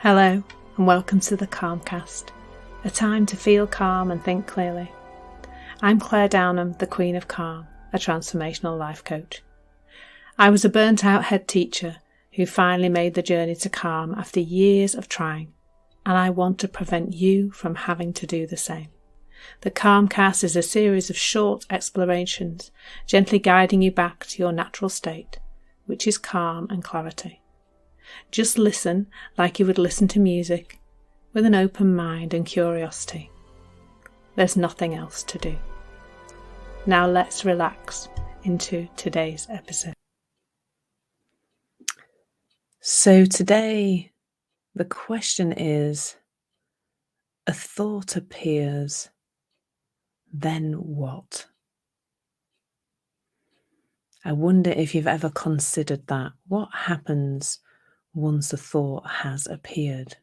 Hello and welcome to the Calmcast, a time to feel calm and think clearly. I'm Claire Downham, the Queen of Calm, a transformational life coach. I was a burnt out head teacher who finally made the journey to calm after years of trying, and I want to prevent you from having to do the same. The Calmcast is a series of short explorations, gently guiding you back to your natural state, which is calm and clarity. Just listen like you would listen to music, with an open mind and curiosity. There's nothing else to do. Now let's relax into today's episode. So today, the question is, a thought appears, then what? I wonder if you've ever considered that. What happens once a thought has appeared?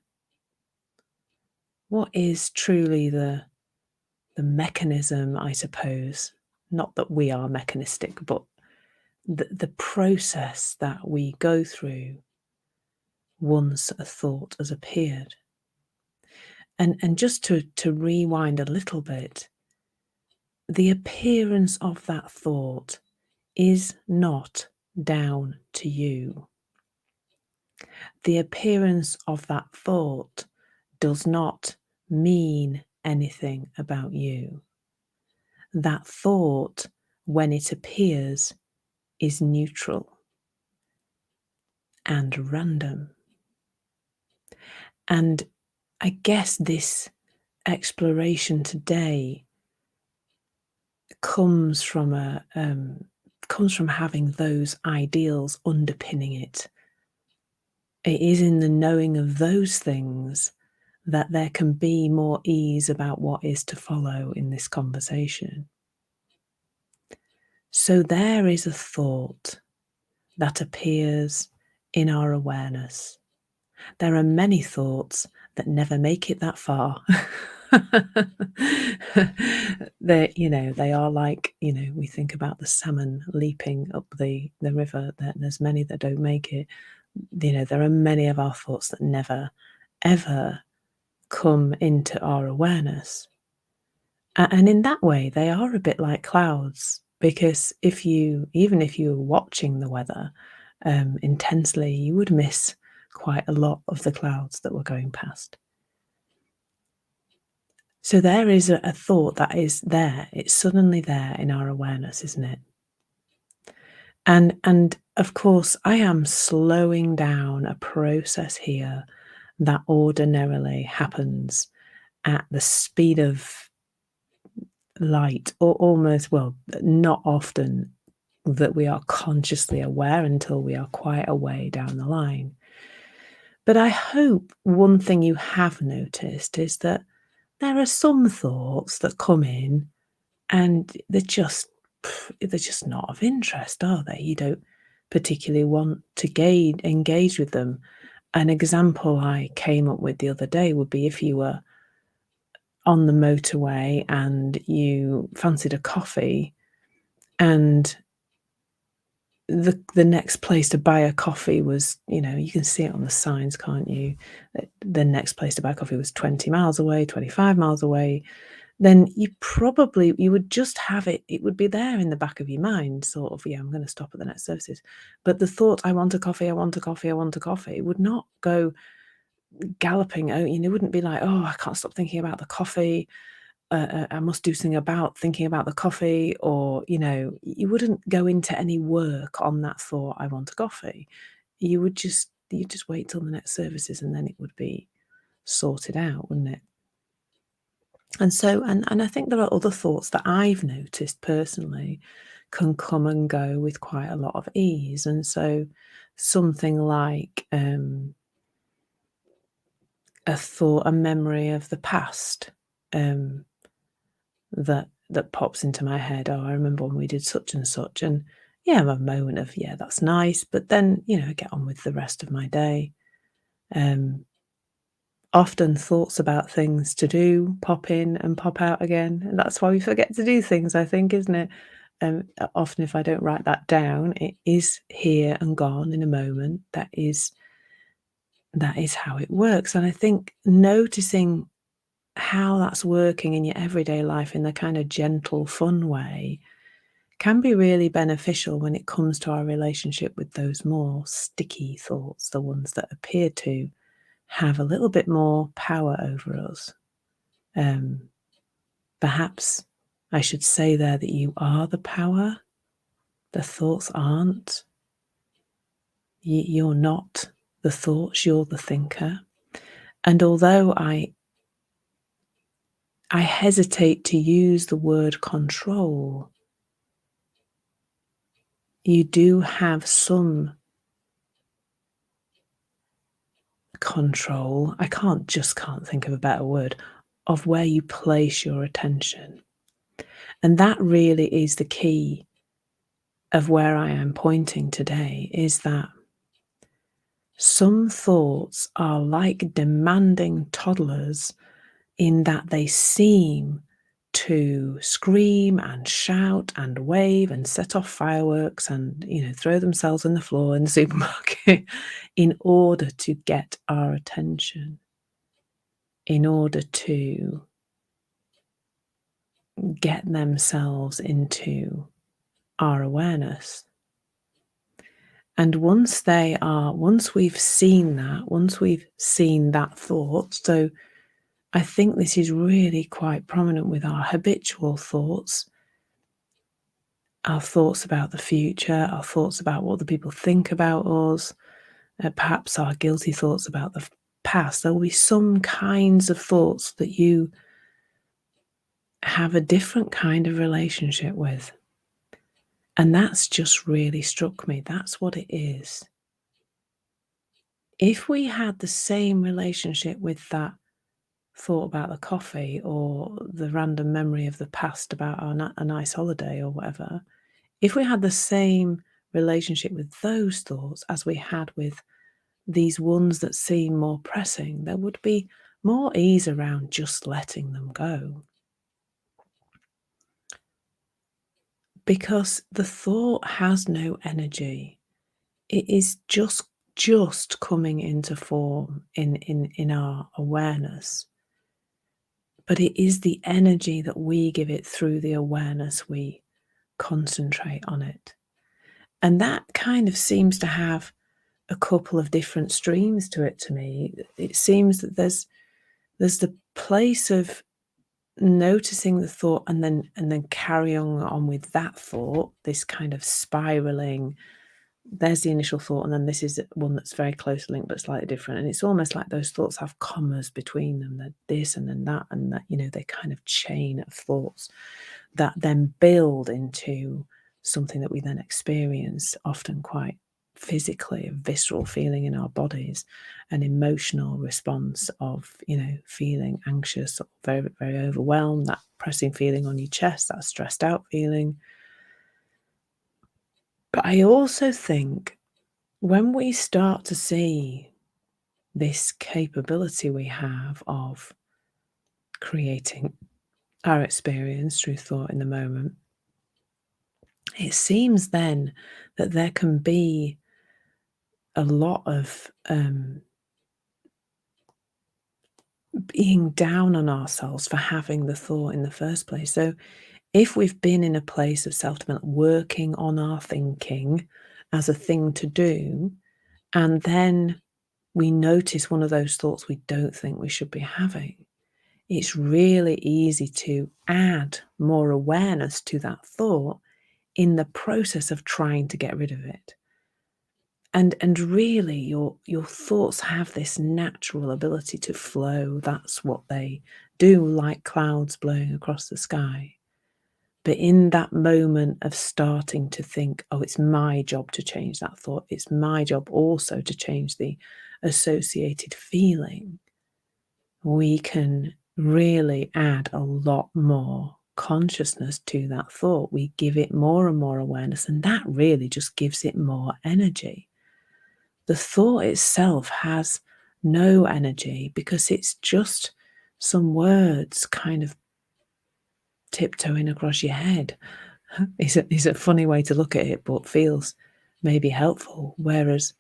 What is truly the mechanism, I suppose? Not that we are mechanistic, but the process that we go through once a thought has appeared. And just to rewind a little bit, the appearance of that thought is not down to you. The appearance of that thought does not mean anything about you. That thought, when it appears, is neutral and random. And I guess this exploration today comes from having those ideals underpinning it. It is in the knowing of those things that there can be more ease about what is to follow in this conversation. So there is a thought that appears in our awareness. There are many thoughts that never make it that far. They are like, we think about the salmon leaping up the river. There's many that don't make it. There are many of our thoughts that never, ever come into our awareness. And in that way, they are a bit like clouds, because even if you were watching the weather intensely, you would miss quite a lot of the clouds that were going past. So there is a thought that is there. It's suddenly there in our awareness, isn't it? And of course, I am slowing down a process here that ordinarily happens at the speed of light, or almost, well, not often that we are consciously aware until we are quite a way down the line. But I hope one thing you have noticed is that there are some thoughts that come in and they're just not of interest, are they? You don't particularly want to engage with them. An example I came up with the other day would be if you were on the motorway and you fancied a coffee, and the next place to buy a coffee was, you can see it on the signs, can't you? The next place to buy coffee was 20 miles away, 25 miles away. Then you would just have it would be there in the back of your mind, sort of, I'm going to stop at the next services. But the thought, I want a coffee, I want a coffee, I want a coffee, would not go galloping. It wouldn't be like, oh, I can't stop thinking about the coffee. I must do something about thinking about the coffee, or, you wouldn't go into any work on that thought, I want a coffee. You just wait till the next services, and then it would be sorted out, wouldn't it? And so, and I think there are other thoughts that I've noticed personally can come and go with quite a lot of ease. And so something like a memory of the past that pops into my head. Oh, I remember when we did such and such, and I have a moment of, that's nice, but then, I get on with the rest of my day. Often thoughts about things to do pop in and pop out again, and that's why we forget to do things, I think, isn't it? Often if I don't write that down, it is here and gone in a moment. That is that is how it works. And I think noticing how that's working in your everyday life in the kind of gentle, fun way can be really beneficial when it comes to our relationship with those more sticky thoughts, the ones that appear to have a little bit more power over us. Um, Perhaps I should say there that you are the power, the thoughts aren't. You're not the thoughts, you're the thinker. And although I hesitate to use the word control, you do have some control. I can't think of a better word of where you place your attention. And that really is the key of where I am pointing today, is that some thoughts are like demanding toddlers in that they seem to scream and shout and wave and set off fireworks and, throw themselves on the floor in the supermarket in order to get our attention, in order to get themselves into our awareness. And once we've seen that thought, so I think this is really quite prominent with our habitual thoughts, our thoughts about the future, our thoughts about what the people think about us, perhaps our guilty thoughts about the past. There will be some kinds of thoughts that you have a different kind of relationship with. And that's just really struck me. That's what it is. If we had the same relationship with that thought about the coffee or the random memory of the past about a nice holiday or whatever, if we had the same relationship with those thoughts as we had with these ones that seem more pressing, there would be more ease around just letting them go. Because the thought has no energy. It is just coming into form in our awareness. But it is the energy that we give it through the awareness we concentrate on it. And that kind of seems to have a couple of different streams to it to me. It seems that there's the place of noticing the thought and then carrying on with that thought, this kind of spiraling. There's the initial thought, and then this is one that's very close linked but slightly different. And it's almost like those thoughts have commas between them. That this and then that, and that, they kind of chain of thoughts that then build into something that we then experience, often quite physically, a visceral feeling in our bodies, an emotional response of, feeling anxious or very, very overwhelmed, that pressing feeling on your chest, that stressed out feeling. But I also think when we start to see this capability we have of creating our experience through thought in the moment, it seems then that there can be a lot of being down on ourselves for having the thought in the first place. So if we've been in a place of self-development, working on our thinking as a thing to do, and then we notice one of those thoughts we don't think we should be having, it's really easy to add more awareness to that thought in the process of trying to get rid of it. And really your thoughts have this natural ability to flow. That's what they do, like clouds blowing across the sky. But in that moment of starting to think, oh, it's my job to change that thought, it's my job also to change the associated feeling, we can really add a lot more consciousness to that thought. We give it more and more awareness, and that really just gives it more energy. The thought itself has no energy because it's just some words kind of tiptoeing across your head. Is a funny way to look at it, but feels maybe helpful. Whereas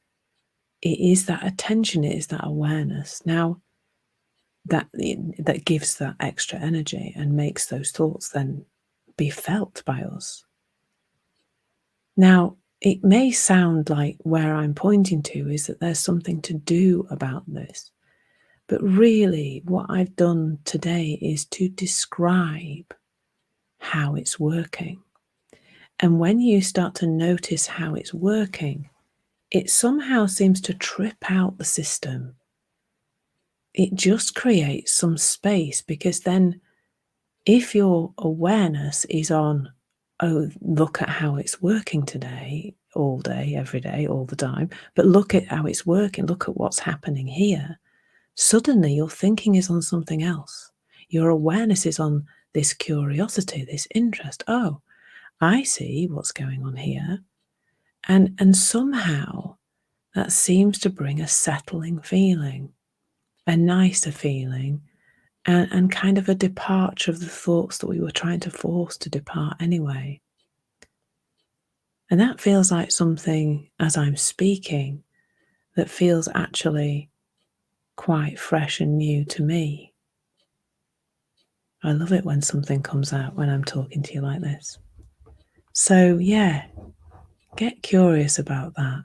it is that attention, it is that awareness. Now, that gives that extra energy and makes those thoughts then be felt by us. Now, it may sound like where I'm pointing to is that there's something to do about this, but really what I've done today is to describe how it's working. And when you start to notice how it's working, it somehow seems to trip out the system. It just creates some space, because then if your awareness is on, oh, look at how it's working today, all day, every day, all the time, but look at how it's working, look at what's happening here, suddenly your thinking is on something else. Your awareness is on this curiosity, this interest. Oh, I see what's going on here. And somehow that seems to bring a settling feeling, a nicer feeling, and kind of a departure of the thoughts that we were trying to force to depart anyway. And that feels like something, as I'm speaking, that feels actually quite fresh and new to me. I love it when something comes out when I'm talking to you like this. So, yeah, get curious about that.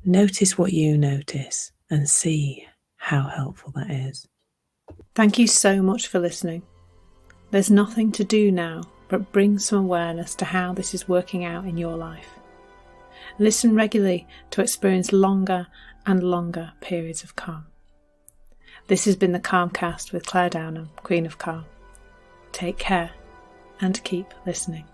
Notice what you notice and see how helpful that is. Thank you so much for listening. There's nothing to do now but bring some awareness to how this is working out in your life. Listen regularly to experience longer and longer periods of calm. This has been the Calmcast with Claire Downham, Queen of Calm. Take care and keep listening.